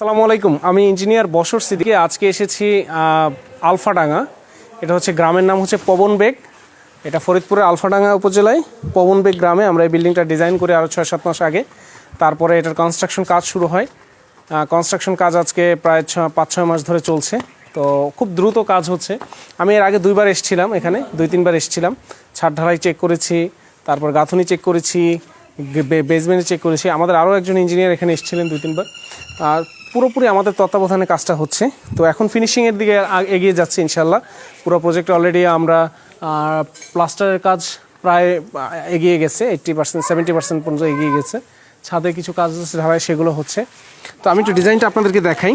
আসসালামু আলাইকুম, আমি ইঞ্জিনিয়ার বশর সিদ্দিকী। আজকে এসেছি আলফাডাঙ্গা। এটা হচ্ছে গ্রামের নাম হচ্ছে পবনবেগ। এটা ফরিদপুরের আলফাডাঙ্গা উপজেলায় পবনবেগ গ্রামে আমরা এই বিল্ডিংটা ডিজাইন করি আরও 6-7 মাস আগে। তারপরে এটার কনস্ট্রাকশন কাজ শুরু হয়। কনস্ট্রাকশন কাজ আজকে প্রায় 5-6 মাস ধরে চলছে। তো খুব দ্রুত কাজ হচ্ছে। আমি এর আগে 2বার এসেছিলাম, এখানে 2-3বার এসেছিলাম। ছাদ ঢালাই চেক করেছি, তারপর গাঁথুনি চেক করেছি, বেসমেন্টে চেক করেছি। আমাদের আরও একজন ইঞ্জিনিয়ার এখানে এসেছিলেন 2-3বার। আর পুরোপুরি আমাদের তত্ত্বাবধানে কাজটা হচ্ছে। তো এখন ফিনিশিংয়ের দিকে এগিয়ে যাচ্ছে ইনশাল্লাহ। পুরো প্রজেক্টে অলরেডি আমরা প্লাস্টারের কাজ প্রায় এগিয়ে গেছে, 80-70% পর্যন্ত এগিয়ে গেছে। ছাদে কিছু কাজ আছে ঢালাই, সেগুলো হচ্ছে। তো আমি একটু ডিজাইনটা আপনাদেরকে দেখাই।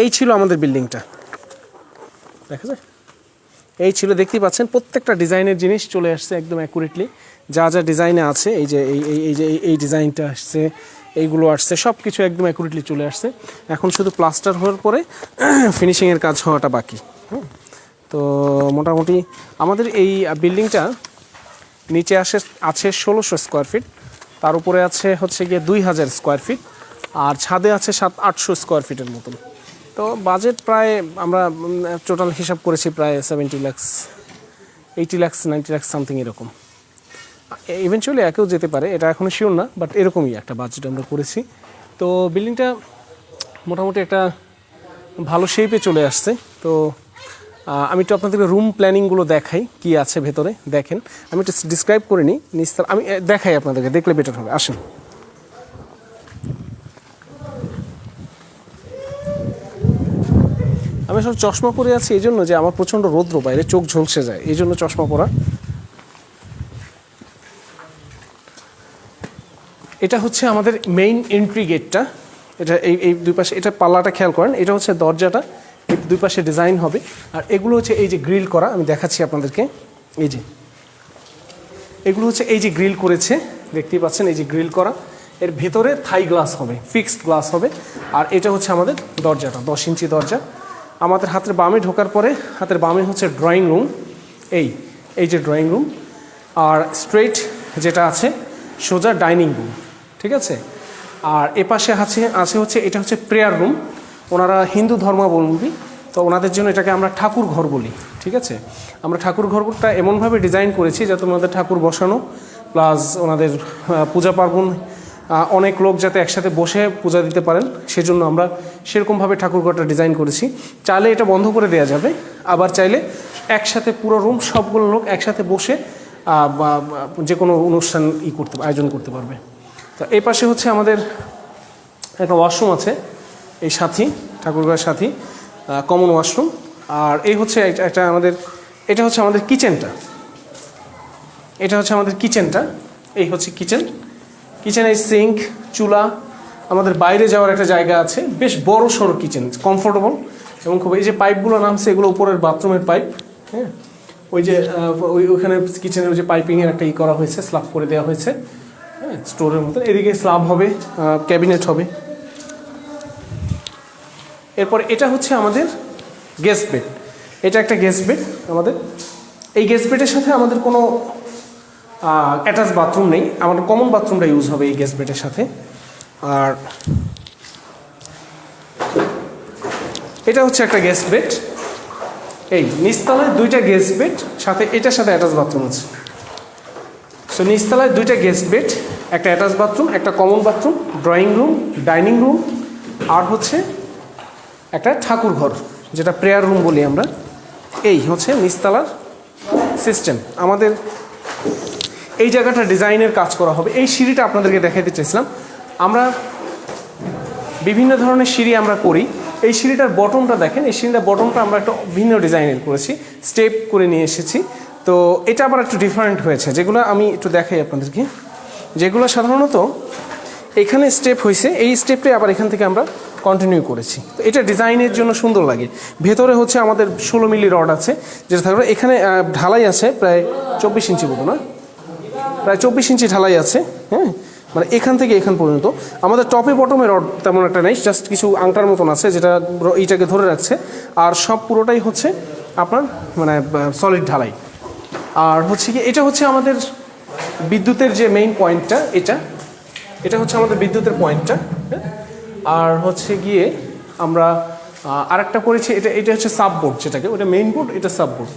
এই ছিল আমাদের বিল্ডিংটা, দেখা যায় এই ছিল, দেখতেই পাচ্ছেন প্রত্যেকটা ডিজাইনের জিনিস চলে আসছে একদম অ্যাকুরেটলি। যা যা ডিজাইনে আছে, এই যে এই ডিজাইনটা আসছে, এইগুলো আসছে, সব কিছু একদম অ্যাকুরেটলি চলে আসছে। এখন শুধু প্লাস্টার হওয়ার পরে ফিনিশিংয়ের কাজ হওয়াটা বাকি। তো মোটামুটি আমাদের এই বিল্ডিংটা নিচে আছে 1600 স্কোয়ার ফিট, তার উপরে আছে হচ্ছে গিয়ে 2000 স্কোয়ার ফিট, আর ছাদে আছে 700-800 স্কোয়ার ফিটের মতন। তো বাজেট প্রায় আমরা টোটাল হিসাব করেছি প্রায় 70 লাখ, 80 লাখ, 90 লাখ সামথিং এরকম। ইভেনচুয়ালি একেও যেতে পারে, এটা এখনও শিওর না, বাট এরকমই একটা বাজেট আমরা করেছি। তো বিল্ডিংটা মোটামুটি একটা ভালো শেপে চলে আসছে। তো আমি একটু আপনাদেরকে রুম প্ল্যানিংগুলো দেখাই, কি আছে ভেতরে দেখেন। আমি একটু ডিসক্রাইব করে নিই নিস্তার, আমি দেখাই আপনাদেরকে, দেখলে বেটার হবে। আসেন। আমি আসলে চশমা পরে আছি এই জন্য যে আমার প্রচণ্ড রৌদ্র, বাইরে চোখ ঝলসে যায়, এই জন্য চশমা পরা। এটা হচ্ছে আমাদের মেইন এন্ট্রি গেটটা। এটা এই দুই পাশে, এটা পাল্লাটা খেয়াল করেন, এটা হচ্ছে দরজাটা, এই দুই পাশে ডিজাইন হবে। আর এগুলো হচ্ছে এই যে গ্রিল করা, আমি দেখাচ্ছি আপনাদেরকে। এই যে এগুলো হচ্ছে এই যে গ্রিল করেছে, দেখতেই পাচ্ছেন, এই যে গ্রিল করা। এর ভেতরে থাই গ্লাস হবে, ফিক্সড গ্লাস হবে। আর এটা হচ্ছে আমাদের দরজাটা, 10 ইঞ্চি দরজা। আমাদের হাতের বামে ঢোকার পরে হাতের বামে হচ্ছে ড্রয়িং রুম, এই যে ড্রয়িং রুম। আর স্ট্রেট যেটা আছে সোজা ডাইনিং রুম, ঠিক আছে। আর এপাশে আছে হচ্ছে, এটা হচ্ছে প্রেয়ার রুম। ওনারা হিন্দু ধর্মাবলম্বী, তো ওনাদের জন্য এটাকে আমরা ঠাকুর ঘর বলি, ঠিক আছে। আমরা ঠাকুর ঘরটা এমনভাবে ডিজাইন করেছি যাতে ওনাদের ঠাকুর বসানো প্লাস ওনাদের পূজা পার্বণ, অনেক লোক যাতে একসাথে বসে পূজা দিতে পারেন, সেজন্য আমরা সেরকমভাবে ঠাকুরঘরটা ডিজাইন করেছি। চাইলে এটা বন্ধ করে দেওয়া যাবে, আবার চাইলে একসাথে পুরো রুম সবগুলো লোক একসাথে বসে বা যে কোনো অনুষ্ঠান আয়োজন করতে পারবে। তো এই পাশে হচ্ছে আমাদের একটা ওয়াশরুম আছে, এই সাথী ঠাকুরঘরের সাথী কমন ওয়াশরুম। আর এই হচ্ছে এটা হচ্ছে আমাদের কিচেনটা, এই হচ্ছে কিচেনের সিঙ্ক, চুলা, আমাদের বাইরে যাওয়ার একটা জায়গা আছে, বেশ বড় সড়ো কিচেন, কমফোর্টেবল এবং খুব। এই যে পাইপগুলো নামছে, এগুলো উপরের বাথরুমের পাইপ। হ্যাঁ, ওই যে ওইখানে কিচেনের ওই যে পাইপিংয়ের একটা করা হয়েছে, স্ল্যাব করে দেওয়া হয়েছে, হ্যাঁ, স্টোরের মতো। এদিকে স্ল্যাব হবে, ক্যাবিনেট হবে। এরপর এটা হচ্ছে আমাদের গেস্ট বেড, এটা একটা গেস্ট বেড আমাদের। এই গেস্ট বেডের সাথে আমাদের কোনো অ্যাটাচ বাথরুম নেই, আমাদের কমন বাথরুমটা ইউজ হবে এই গেস্ট বেডের সাথে। আর এটা হচ্ছে একটা গেস্ট বেড, এই নিচতলায় 2টা গেস্ট বেড, সাথে এটার সাথে অ্যাটাচ বাথরুম আছে। সো নিচতলায় 2টা গেস্ট বেড, একটা অ্যাটাচ বাথরুম, একটা common bathroom, drawing room, dining room, আর হচ্ছে একটা ঠাকুর ঘর, যেটা প্রেয়ার রুম বলি আমরা। এই হচ্ছে নিচতলার সিস্টেম। আমাদের এই জায়গাটা ডিজাইনের কাজ করা হবে। এই সিঁড়িটা আপনাদেরকে দেখাইতে চাইছিলাম। আমরা বিভিন্ন ধরনের সিঁড়ি আমরা করি। এই সিঁড়িটার বটমটা দেখেন, এই সিঁড়িটার বটমটা আমরা একটা ভিন্ন ডিজাইনের করেছি, স্টেপ করে নিয়ে এসেছি। তো এটা আবার একটু ডিফারেন্ট হয়েছে, যেগুলো আমি একটু দেখাই আপনাদেরকে। যেগুলো সাধারণত এখানে স্টেপ হয়েছে, এই স্টেপটাই আবার এখান থেকে আমরা কন্টিনিউ করেছি। তো এটা ডিজাইনের জন্য সুন্দর লাগে। ভেতরে হচ্ছে আমাদের 16 মিলি রড আছে, যেটা থাকবে। এখানে ঢালাই আছে প্রায় 24 ইঞ্চি মতো, না প্রায় 24 ইঞ্চি ঢালাই আছে। হ্যাঁ, মানে এখান থেকে এখান পর্যন্ত। আমাদের টপে বটমে রড তেমন একটা নেই, জাস্ট কিছু আংটার মতন আছে যেটা এইটাকে ধরে রাখছে। আর সব পুরোটাই হচ্ছে আপনার মানে সলিড ঢালাই। আর হচ্ছে কি, এটা হচ্ছে আমাদের বিদ্যুতের যে মেইন পয়েন্টটা, এটা হচ্ছে আমাদের বিদ্যুতের পয়েন্টটা। আর হচ্ছে গিয়ে আমরা আরেকটা করেছি, এটা এটা হচ্ছে সাববোর্ড, যেটাকে ওটা মেইন বোর্ড, এটা সাববোর্ড।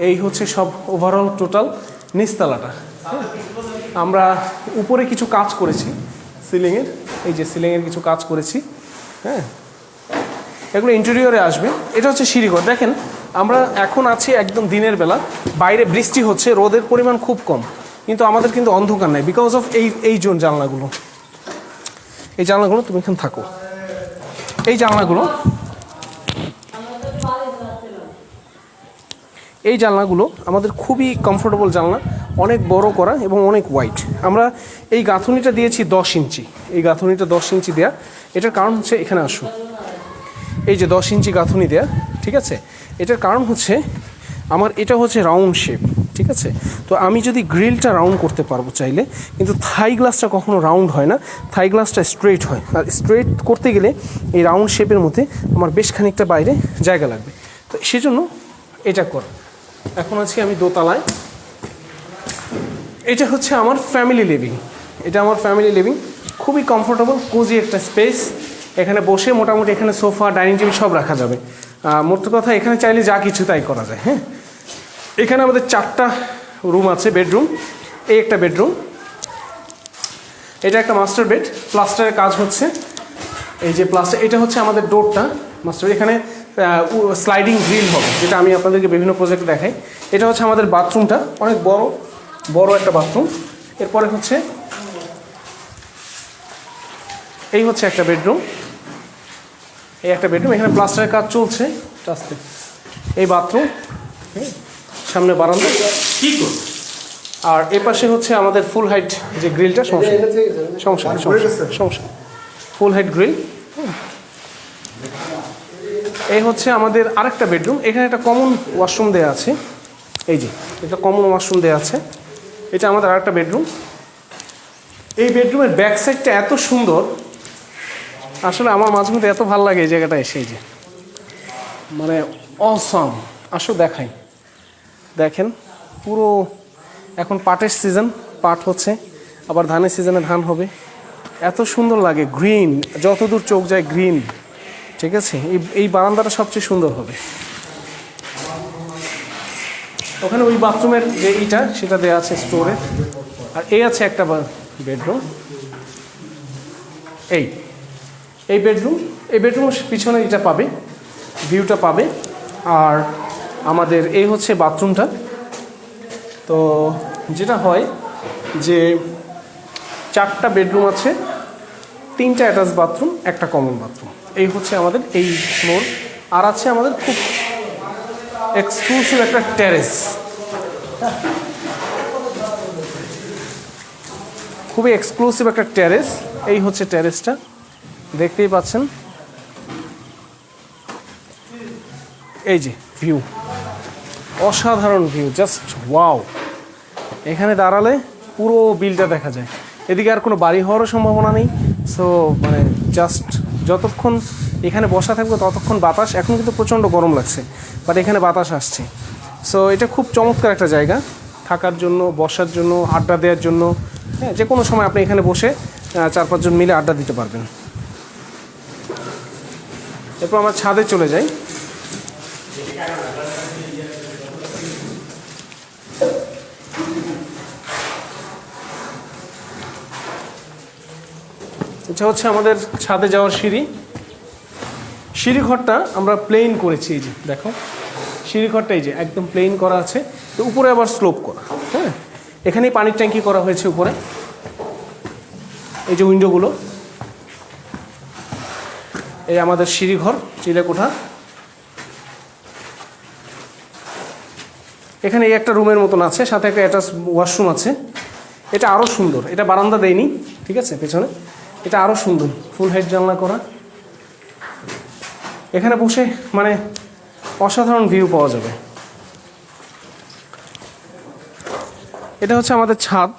এই হচ্ছে সব ওভারঅল টোটাল নিচতলাটা। আমরা উপরে কিছু কাজ করেছি সিলিংয়ের, এই যে সিলিংয়ের কিছু কাজ করেছি। হ্যাঁ, এগুলো ইন্টেরিয়রে আসবে। এটা হচ্ছে সিঁড়িঘর। দেখেন আমরা এখন আছি একদম দিনের বেলা, বাইরে বৃষ্টি হচ্ছে, রোদের পরিমাণ খুব কম, কিন্তু আমাদের কিন্তু অন্ধকার নাই বিকজ অফ এই জানলাগুলো। এই জানলাগুলো, তুমি এখানে থাকো, এই জানলাগুলো, এই জানলাগুলো আমাদের খুবই কমফোর্টেবল জানলা, অনেক বড় করা এবং অনেক ওয়াইড। আমরা এই গাঁথুনিটা দিয়েছি 10 ইঞ্চি, এই গাঁথুনিটা 10 ইঞ্চি দেয়া। এটার কারণ হচ্ছে, এখানে আসো, এই যে 10 ইঞ্চি গাঁথুনি দেয়া, ঠিক আছে। এটার কারণ হচ্ছে আমার এটা হচ্ছে রাউন্ড শেপ, ঠিক আছে। তো আমি যদি গ্রিলটা রাউন্ড করতে পারবো চাইলে, কিন্তু থাই গ্লাসটা কখনো রাউন্ড হয় না, থাই গ্লাসটা স্ট্রেট হয়। আর স্ট্রেট করতে গেলে এই রাউন্ড শেপের মধ্যে আমার বেশ খানিকটা বাইরে জায়গা লাগবে, তো সেজন্য এটা কর। এখন আছি আমি দোতলায়। এটা হচ্ছে আমার ফ্যামিলি লিভিং, এটা আমার ফ্যামিলি লিভিং, খুবই কমফোর্টেবল কোজি একটা স্পেস। এখানে বসে মোটামুটি এখানে সোফা, ডাইনিং টেবিল সব রাখা যাবে। মোট কথা এখানে চাইলে যা কিছু তাই করা যায়। হ্যাঁ, এখানে আমাদের 4টা রুম আছে, বেডরুম। এই একটা বেডরুম, এটা একটা মাস্টার বেড, প্লাস্টারের কাজ হচ্ছে। এই যে প্লাস্টার, এটা হচ্ছে আমাদের ডোরটা মাস্টার। এখানে স্লাইডিং গ্রিল হবে, যেটা আমি আপনাদেরকে বিভিন্ন প্রজেক্টে দেখাই। এটা হচ্ছে আমাদের বাথরুমটা, অনেক বড় একটা বাথরুম। এরপরে হচ্ছে এই হচ্ছে একটা বেডরুম, এই একটা বেডরুম, এখানে প্লাস্টারের কাজ চলছে আস্তে। এই বাথরুম, সামনে বারান্দা, আর এ পাশে হচ্ছে আমাদের ফুল হাইট যে গ্রিলটা, সমস্যা ফুল হাইট গ্রিল। এই হচ্ছে আমাদের আরেকটা বেডরুম। এখানে একটা কমন ওয়াশরুম দেওয়া আছে, এই যে এটা কমন ওয়াশরুম দেওয়া আছে। এটা আমাদের আরেকটা বেডরুম। এই বেডরুমের ব্যাক সাইডটা এত সুন্দর, আসলে আমার মাঝে মধ্যে এত ভালো লাগে এই জায়গাটা এসে, যে মানে অসম। আসো দেখাই, দেখেন পুরো এখন পাটের সিজন, পাট হচ্ছে, আবার ধানের সিজনে ধান হবে। এত সুন্দর লাগে, গ্রিন, যতদূর চোখ যায় গ্রিন, ঠিক আছে। এই বারান্দাটা সবচেয়ে সুন্দর হবে। ওখানে ওই বাথরুমের যে ইটা, সেটা দেওয়া আছে স্টোরে। আর এই আছে একটা বেডরুম, এই বেডরুমের পিছনে এটা পাবে, ভিউটা পাবে। আর আমাদের এই হচ্ছে বাথরুমটা। তো যেটা হয় যে 4টা বেডরুম আছে, 3টা অ্যাটাচ বাথরুম, একটা কমন বাথরুম। এই হচ্ছে আমাদের এই ফ্লোর। আর আছে আমাদের খুব এক্সক্লুসিভ একটা টেরেস, খুবই এক্সক্লুসিভ একটা টেরেস। এই হচ্ছে টেরেসটা, দেখতেই পাচ্ছেন। এই যে ভিউ, অসাধারণ ভিউ, জাস্ট ওয়াও। এখানে দাঁড়ালে পুরো বিলটা দেখা যায়। এদিকে আর কোনো বাড়ি হওয়ারও সম্ভাবনা নেই। সো মানে জাস্ট যতক্ষণ এখানে বসা থাকবে ততক্ষণ বাতাস, এখন কিন্তু প্রচণ্ড গরম লাগছে, বাট এখানে বাতাস আসছে। সো এটা খুব চমৎকার একটা জায়গা থাকার জন্য, বসার জন্য, আড্ডা দেওয়ার জন্য। হ্যাঁ, যে কোনো সময় আপনি এখানে বসে 4-5 জন মিলে আড্ডা দিতে পারবেন। এরপর আমরা ছাদে চলে যাই। এটা হচ্ছে আমাদের ছাদে যাওয়ার সিঁড়িঘরটা আমরা প্লেন করেছি। এই যে দেখো, সিঁড়িঘরটা এই যে একদম প্লেন করা আছে, তো উপরে আবার স্লোপ করা। হ্যাঁ, এখানেই পানির ট্যাঙ্কি করা হয়েছে উপরে। এই যে উইন্ডোগুলো, এই আমাদের সিঁড়িঘর, চিলেকোঠা। এখানে এই একটা রুমের মতন আছে, সাথে একটা অ্যাটাচ ওয়াশরুম আছে। এটা আরও সুন্দর, এটা বারান্দা দেয়নি, ঠিক আছে, পেছনে। এটা আরও সুন্দর, ফুল হাইট জানলা করা। এখানে বসে মানে অসাধারণ ভিউ পাওয়া যাবে। এটা হচ্ছে আমাদের ছাদ।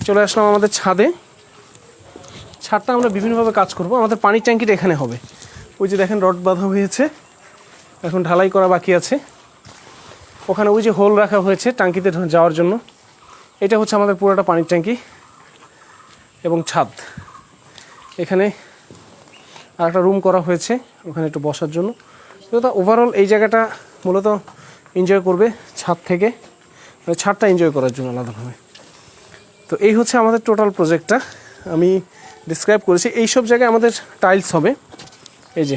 চলে আসলাম আমাদের ছাদে। ছাদটা আমরা বিভিন্নভাবে কাজ করব। আমাদের পানির ট্যাঙ্কিটা এখানে হবে। ওই যে দেখেন রড বাঁধা হয়েছে, এখন ঢালাই করা বাকি আছে। ওখানে ওই যে হোল রাখা হয়েছে ট্যাঙ্কিতে যাওয়ার জন্য। এটা হচ্ছে আমাদের পুরোটা পানির ট্যাঙ্কি। এবং ছাদ। এখানে আর একটা রুম করা হয়েছে ওখানে একটু বসার জন্য। তো ওভারঅল এই জায়গাটা মূলত এনজয় করবে ছাদ থেকে, মানে ছাদটা এনজয় করার জন্য আলাদাভাবে। তো এই হচ্ছে আমাদের টোটাল প্রজেক্টটা আমি ডিসক্রাইব করেছি। এই সব জায়গায় আমাদের টাইলস হবে, এই যে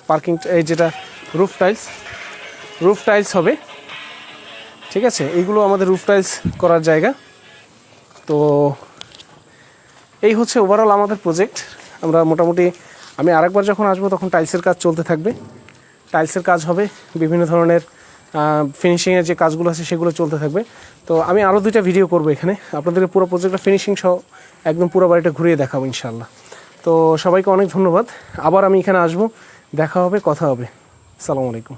পার্কিং, এই যেটা রুফ টাইলস হবে, ঠিক আছে। এইগুলো আমাদের রুফ টাইলস করার জায়গা। তো এই হচ্ছে ওভারঅল আমাদের প্রজেক্ট। আমরা মোটামুটি, আমি আরেকবার যখন আসবো তখন টাইলসের কাজ চলতে থাকবে, টাইলসের কাজ হবে, বিভিন্ন ধরনের ফিনিশিংয়ের যে কাজগুলো আছে সেগুলো চলতে থাকবে। তো আমি আরও 2টা ভিডিও করবো এখানে, আপনাদেরকে পুরো প্রজেক্টটা ফিনিশিং সহ একদম পুরো বাড়িটা ঘুরিয়ে দেখাবো ইনশাআল্লাহ। তো সবাইকে অনেক ধন্যবাদ। আবার আমি এখানে আসবো, দেখা হবে, কথা হবে। আসসালামু আলাইকুম।